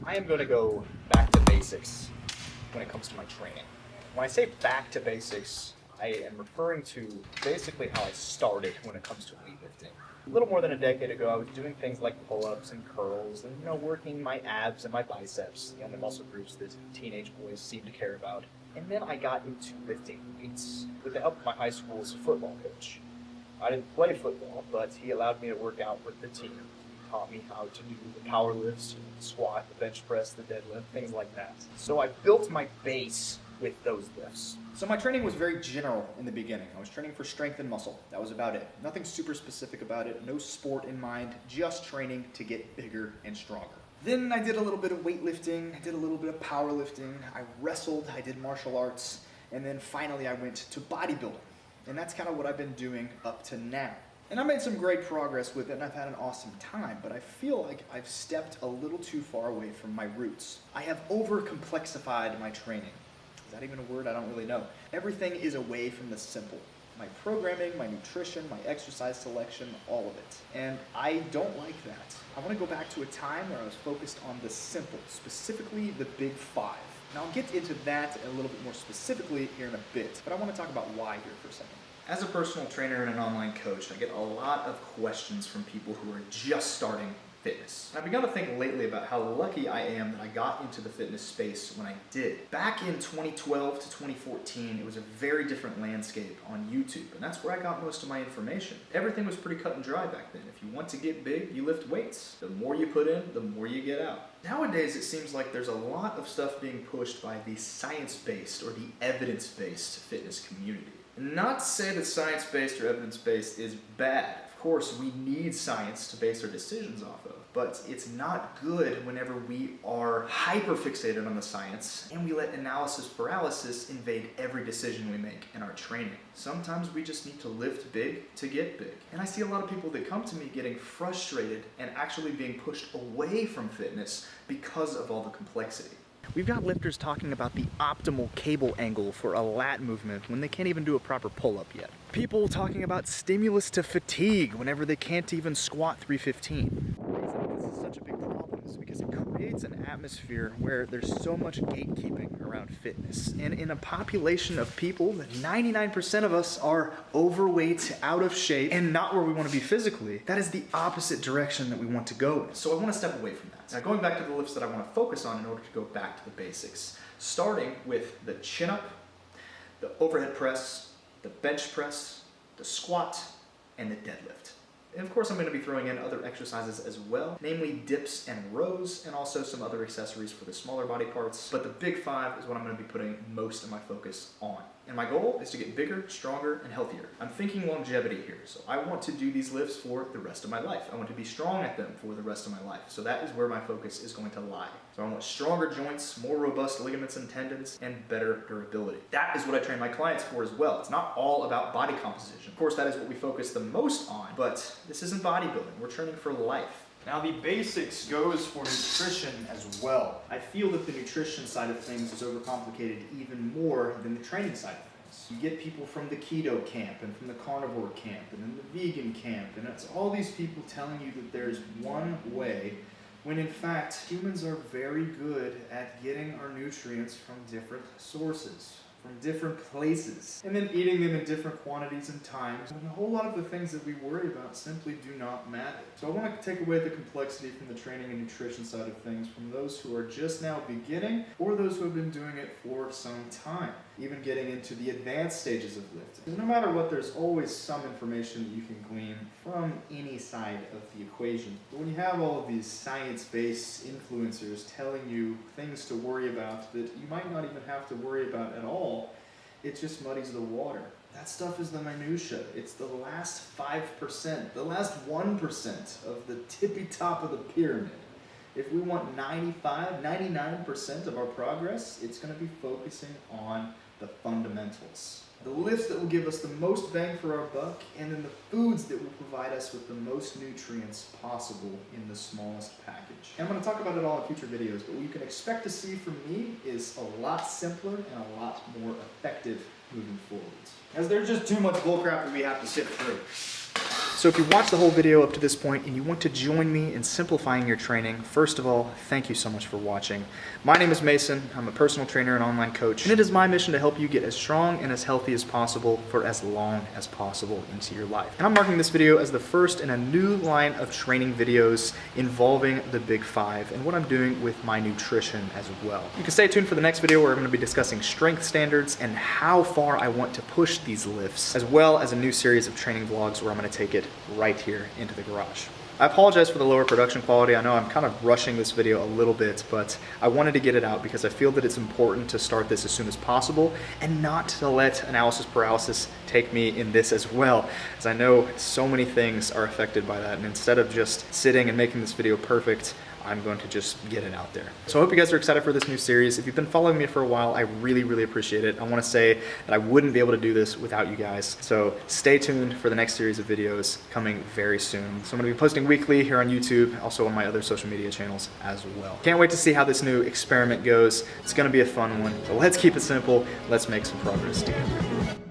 I am going to go back to basics when it comes to my training. When I say back to basics, I am referring to basically how I started when it comes to weightlifting. A little more than a decade ago, I was doing things like pull-ups and curls and, working my abs and my biceps, the only muscle groups that teenage boys seem to care about. And then I got into lifting weights with the help of my high school's football coach. I didn't play football, but he allowed me to work out with the team. He taught me how to do the power lifts, the squat, the bench press, the deadlift, things like that. So I built my base with those lifts. So my training was very general in the beginning. I was training for strength and muscle. That was about it. Nothing super specific about it, no sport in mind, just training to get bigger and stronger. Then I did a little bit of weightlifting, I did a little bit of powerlifting, I wrestled, I did martial arts, and then finally I went to bodybuilding. And that's kind of what I've been doing up to now. And I made some great progress with it and I've had an awesome time, but I feel like I've stepped a little too far away from my roots. I have overcomplexified my training. Is that even a word? I don't really know. Everything is away from the simple. My programming, my nutrition, my exercise selection, all of it. And I don't like that. I want to go back to a time where I was focused on the simple, specifically the big five. Now I'll get into that a little bit more specifically here in a bit, but I want to talk about why here for a second. As a personal trainer and an online coach, I get a lot of questions from people who are just starting fitness. I've begun to think lately about how lucky I am that I got into the fitness space when I did. Back in 2012 to 2014, it was a very different landscape on YouTube, and that's where I got most of my information. Everything was pretty cut and dry back then. If you want to get big, you lift weights. The more you put in, the more you get out. Nowadays, it seems like there's a lot of stuff being pushed by the science-based or the evidence-based fitness community. Not to say that science-based or evidence-based is bad. Of course, we need science to base our decisions off of, but it's not good whenever we are hyper-fixated on the science and we let analysis paralysis invade every decision we make in our training. Sometimes we just need to lift big to get big. And I see a lot of people that come to me getting frustrated and actually being pushed away from fitness because of all the complexity. We've got lifters talking about the optimal cable angle for a lat movement when they can't even do a proper pull-up yet. People talking about stimulus to fatigue whenever they can't even squat 315. The reason this is such a big problem is because it creates an atmosphere where there's so much gatekeeping around fitness. And in a population of people, that 99% of us are overweight, out of shape, and not where we want to be physically, that is the opposite direction that we want to go in. So I want to step away from that. Now going back to the lifts that I want to focus on in order to go back to the basics, starting with the chin-up, the overhead press, the bench press, the squat, and the deadlift. And of course I'm going to be throwing in other exercises as well, namely dips and rows, and also some other accessories for the smaller body parts. But the big five is what I'm going to be putting most of my focus on. And my goal is to get bigger, stronger, and healthier. I'm thinking longevity here, so I want to do these lifts for the rest of my life. I want to be strong at them for the rest of my life. So that is where my focus is going to lie. So I want stronger joints, more robust ligaments and tendons, and better durability. That is what I train my clients for as well. It's not all about body composition. Of course, that is what we focus the most on, but this isn't bodybuilding. We're training for life. Now the basics goes for nutrition as well. I feel that the nutrition side of things is overcomplicated even more than the training side of things. You get people from the keto camp and from the carnivore camp and then the vegan camp, and it's all these people telling you that there's one way, when in fact humans are very good at getting our nutrients from different sources, from different places, and then eating them in different quantities and times. And a whole lot of the things that we worry about simply do not matter. So I want to take away the complexity from the training and nutrition side of things from those who are just now beginning or those who have been doing it for some time, even getting into the advanced stages of lifting. Because no matter what, there's always some information that you can glean from any side of the equation. But when you have all of these science-based influencers telling you things to worry about that you might not even have to worry about at all, it just muddies the water. That stuff is the minutia. It's the last 5%, the last 1% of the tippy top of the pyramid. If we want 99% of our progress, it's going to be focusing on the fundamentals. The lifts that will give us the most bang for our buck, and then the foods that will provide us with the most nutrients possible in the smallest package. And I'm going to talk about it all in future videos, but what you can expect to see from me is a lot simpler and a lot more effective moving forwards. As there's just too much bullcrap that we have to sift through. So if you watched the whole video up to this point and you want to join me in simplifying your training, first of all, thank you so much for watching. My name is Mason. I'm a personal trainer and online coach, and it is my mission to help you get as strong and as healthy as possible for as long as possible into your life. And I'm marking this video as the first in a new line of training videos involving the Big Five and what I'm doing with my nutrition as well. You can stay tuned for the next video where I'm going to be discussing strength standards and how far I want to push these lifts, as well as a new series of training vlogs where I'm going to take it right here into the garage. I apologize for the lower production quality. I know I'm kind of rushing this video a little bit, but I wanted to get it out because I feel that it's important to start this as soon as possible and not to let analysis paralysis take me in this as well, as I know so many things are affected by that. And instead of just sitting and making this video perfect, I'm going to just get it out there. So I hope you guys are excited for this new series. If you've been following me for a while, I really, really appreciate it. I want to say that I wouldn't be able to do this without you guys. So stay tuned for the next series of videos coming very soon. So I'm going to be posting weekly here on YouTube, also on my other social media channels as well. Can't wait to see how this new experiment goes. It's going to be a fun one. So let's keep it simple. Let's make some progress together.